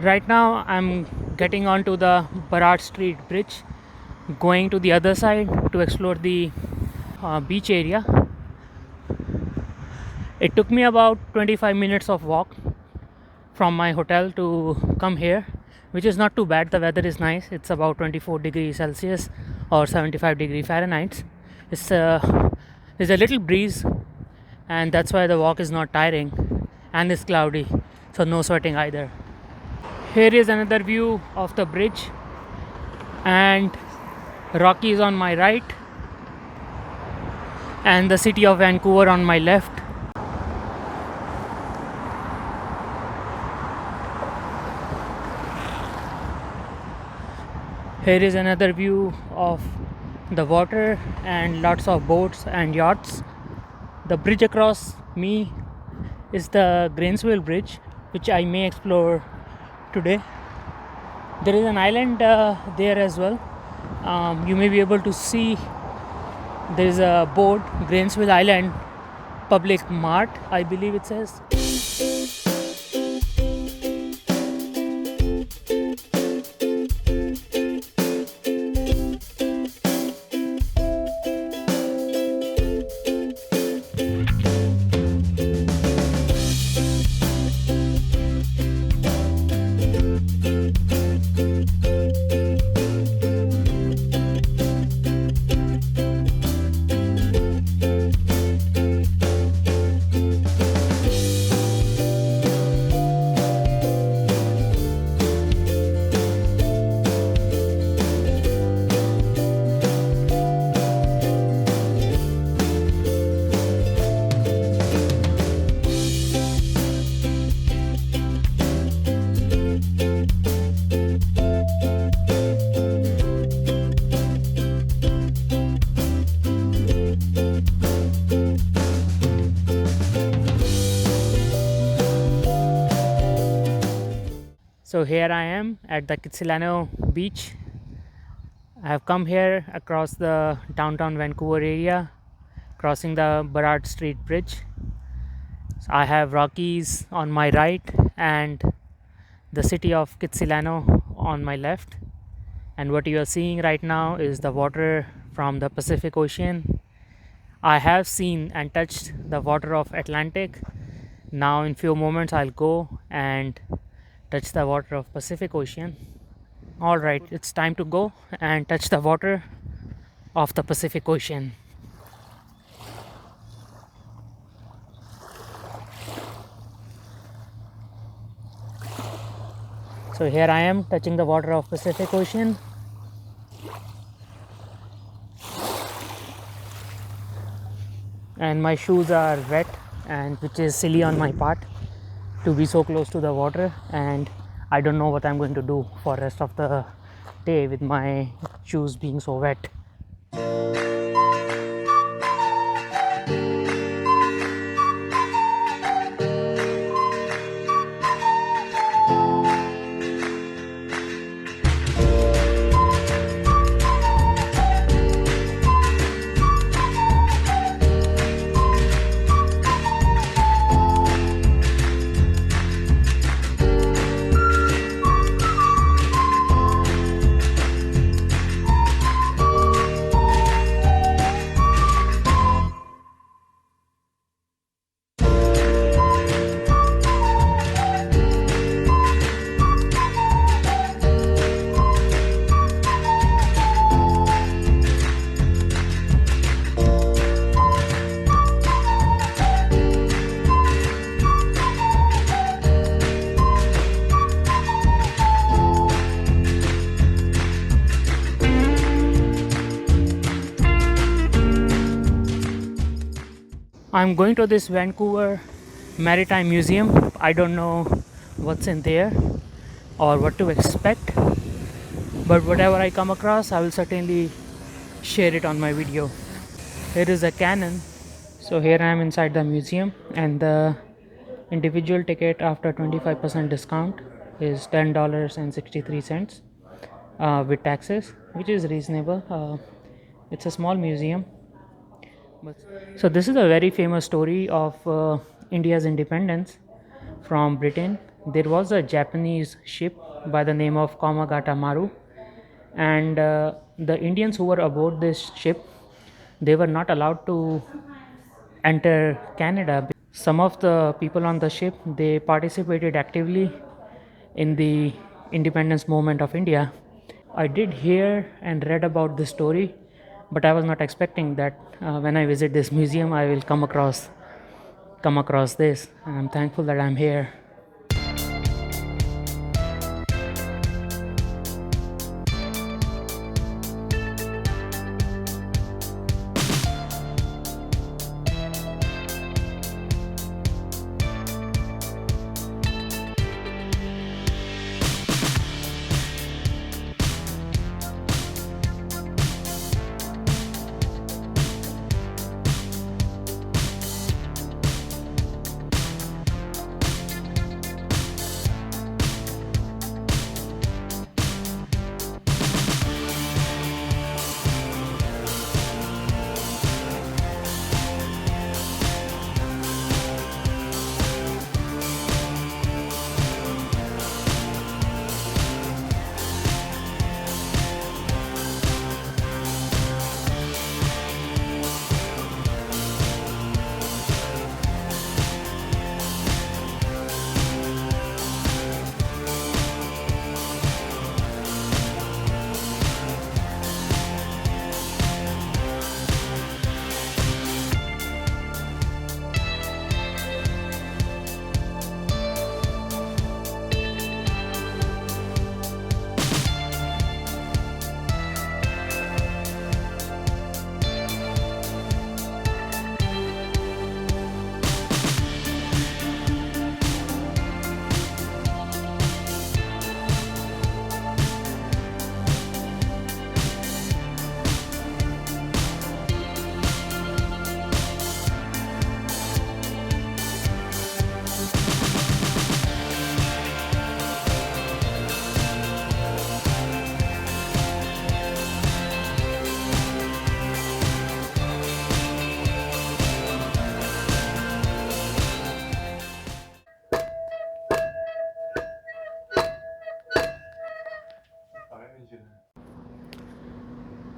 Right now I'm getting onto the Burrard Street bridge, going to the other side to explore the beach area. It took me about 25 minutes of walk from my hotel to come here, which is not too bad. The weather is nice. It's about 24 degrees Celsius or 75 degrees Fahrenheit. There's a little breeze, and that's why the walk is not tiring, and it's cloudy, so no sweating either. Here is another view of the bridge, and Rocky is on my right and the city of Vancouver on my left. Here is another view of the water and lots of boats and yachts. The bridge across me is the Granville bridge, which I may explore today. There is an island there as well. You may be able to see there is a board, Granville Island Public Mart, I believe it says. So here I am at the Kitsilano Beach. I have come here across the downtown Vancouver area, crossing the Burrard Street bridge. So I have Rockies on my right and the city of Kitsilano on my left. And what you are seeing right now is the water from the Pacific Ocean. I have seen and touched the water of Atlantic. Now in few moments I'll go and touch the water of Pacific Ocean. All right, it's time to go and touch the water of the Pacific Ocean. So here I am touching the water of Pacific Ocean. And my shoes are wet, and which is silly on my part to be so close to the water, and I don't know what I'm going to do for rest of the day with my shoes being so wet. I'm going to this Vancouver Maritime Museum. I don't know what's in there or what to expect, but whatever I come across, I will certainly share it on my video. Here is a cannon. So here I am inside the museum, and the individual ticket after 25% discount is $10.63 with taxes, which is reasonable. It's a small museum. So this is a very famous story of India's independence from Britain, there was a Japanese ship by the name of Kamagata Maru, and the Indians who were aboard this ship, they were not allowed to enter Canada. Some of the people on the ship, they participated actively in the independence movement of India. I did hear and read about this story, but I was not expecting that when I visit this museum, I will come across this, and I'm thankful that I'm here.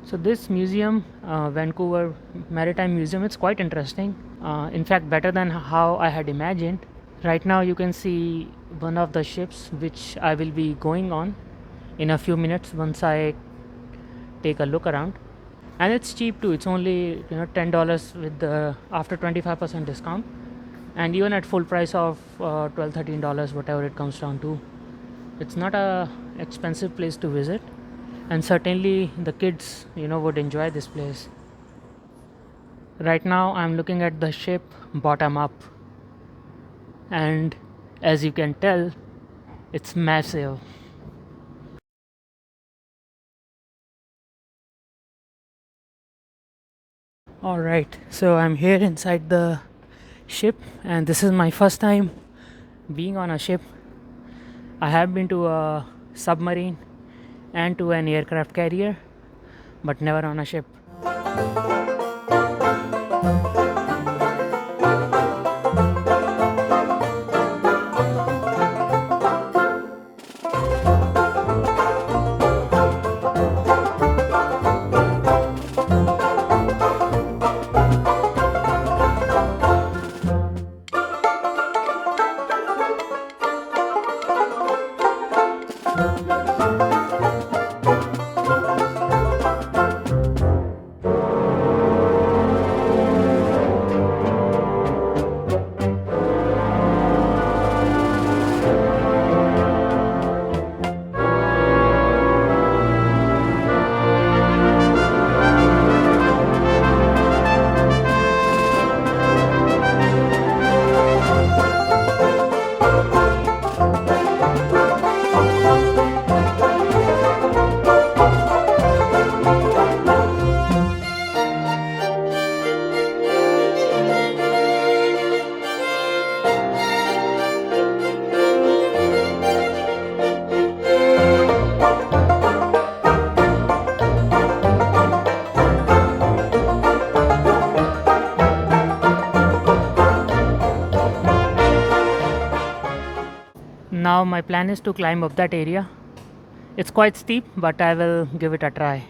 So this museum, Vancouver Maritime Museum, it's quite interesting. In fact, better than how I had imagined. Right now you can see one of the ships which I will be going on in a few minutes once I take a look around. And it's cheap too. It's only $10 with the after 25% discount, and even at full price of $12-13, whatever it comes down to. It's not a expensive place to visit, and certainly the kids would enjoy this place. Right now I'm looking at the ship bottom up, and as you can tell, it's massive. All right, so I'm here inside the ship, and this is my first time being on a ship. I have been to a submarine and to an aircraft carrier, but never on a ship. Now my plan is to climb up that area. It's quite steep, but I will give it a try.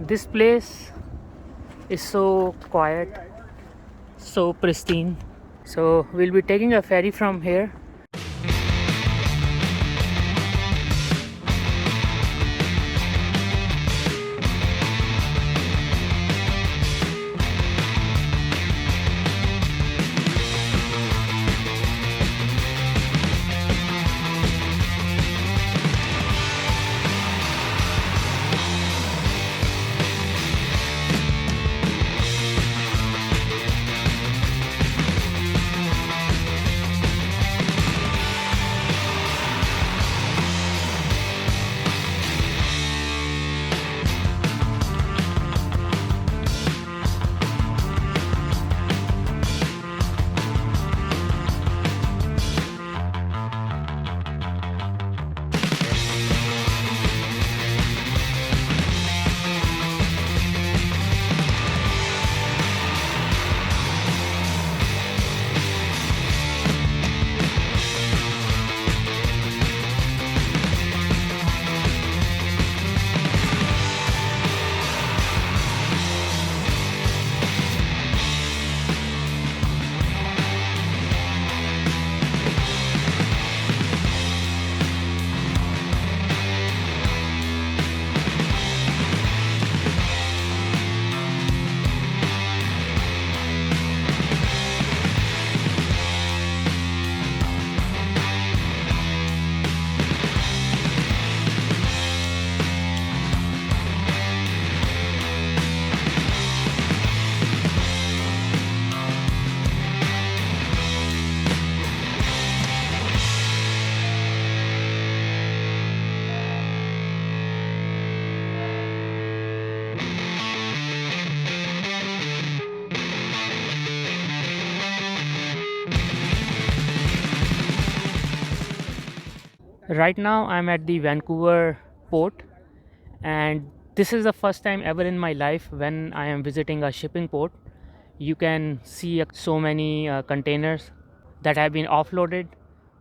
This place is so quiet, so pristine. So we'll be taking a ferry from here. Right now I'm at the Vancouver port, and this is the first time ever in my life when I am visiting a shipping port. You can see so many containers that have been offloaded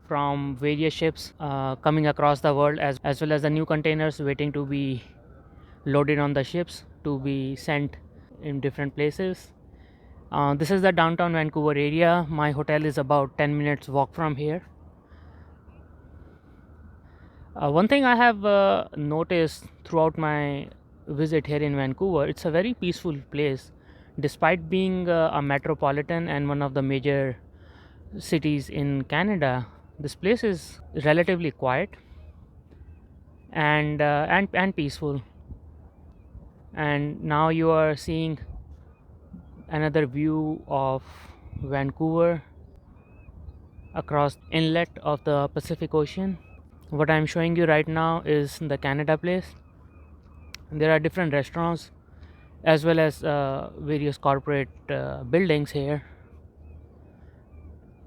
from various ships coming across the world, as well as the new containers waiting to be loaded on the ships to be sent in different places. This is the downtown Vancouver area. My hotel is about 10 minutes walk from here. One thing I have noticed throughout my visit here in Vancouver, it's a very peaceful place. Despite being a metropolitan and one of the major cities in Canada, this place is relatively quiet and peaceful. And now you are seeing another view of Vancouver across inlet of the Pacific Ocean. What I'm showing you right now is the Canada Place. There are different restaurants as well as various corporate buildings here.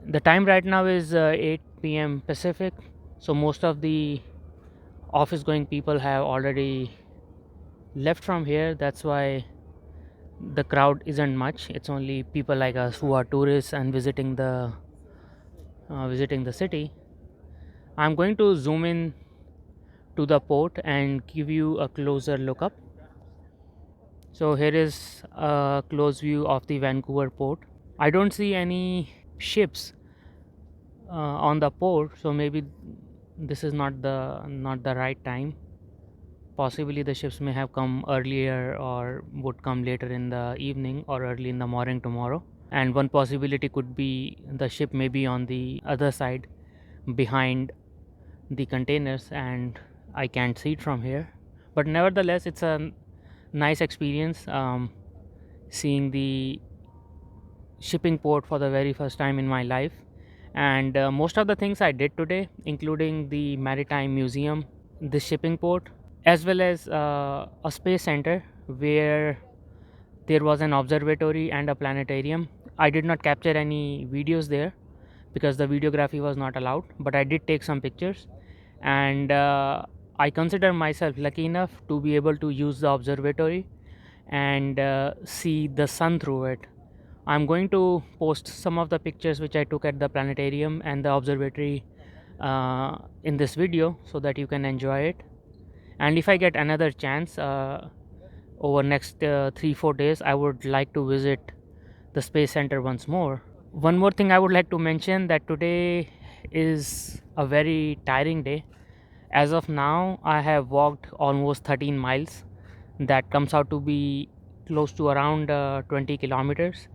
The time right now is 8 p.m. Pacific, so most of the office going people have already left from here. That's why the crowd isn't much. It's only people like us who are tourists and visiting the city. I'm going to zoom in to the port and give you a closer look up. So here is a close view of the Vancouver port. I don't see any ships on the port, so maybe this is not the right time. Possibly the ships may have come earlier or would come later in the evening or early in the morning tomorrow. And one possibility could be the ship may be on the other side behind the containers and I can't see it from here. But nevertheless, it's a nice experience seeing the shipping port for the very first time in my life. And most of the things I did today, including the Maritime Museum, the shipping port, as well as a space center where there was an observatory and a planetarium. I did not capture any videos there because the videography was not allowed, but I did take some pictures. And I consider myself lucky enough to be able to use the observatory and see the sun through it. I'm going to post some of the pictures which I took at the planetarium and the observatory in this video so that you can enjoy it. And if I get another chance over next 3-4 days, I would like to visit the space center once more. One more thing I would like to mention, that today is a very tiring day. As of now, I have walked almost 13 miles. That comes out to be close to around 20 kilometers.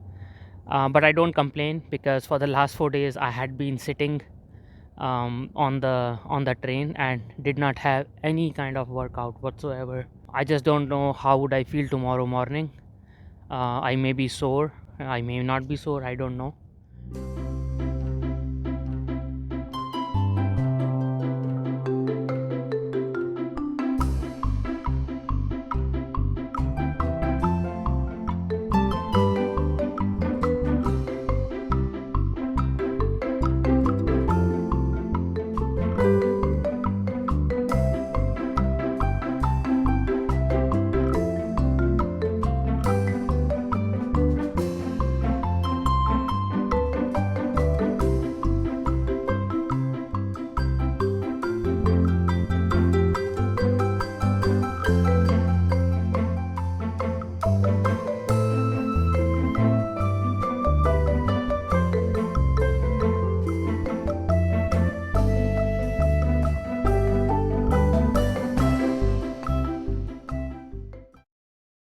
But I don't complain because for the last 4 days I had been sitting on the train and did not have any kind of workout whatsoever. I just don't know how would I feel tomorrow morning. I may be sore, I may not be sore, I don't know.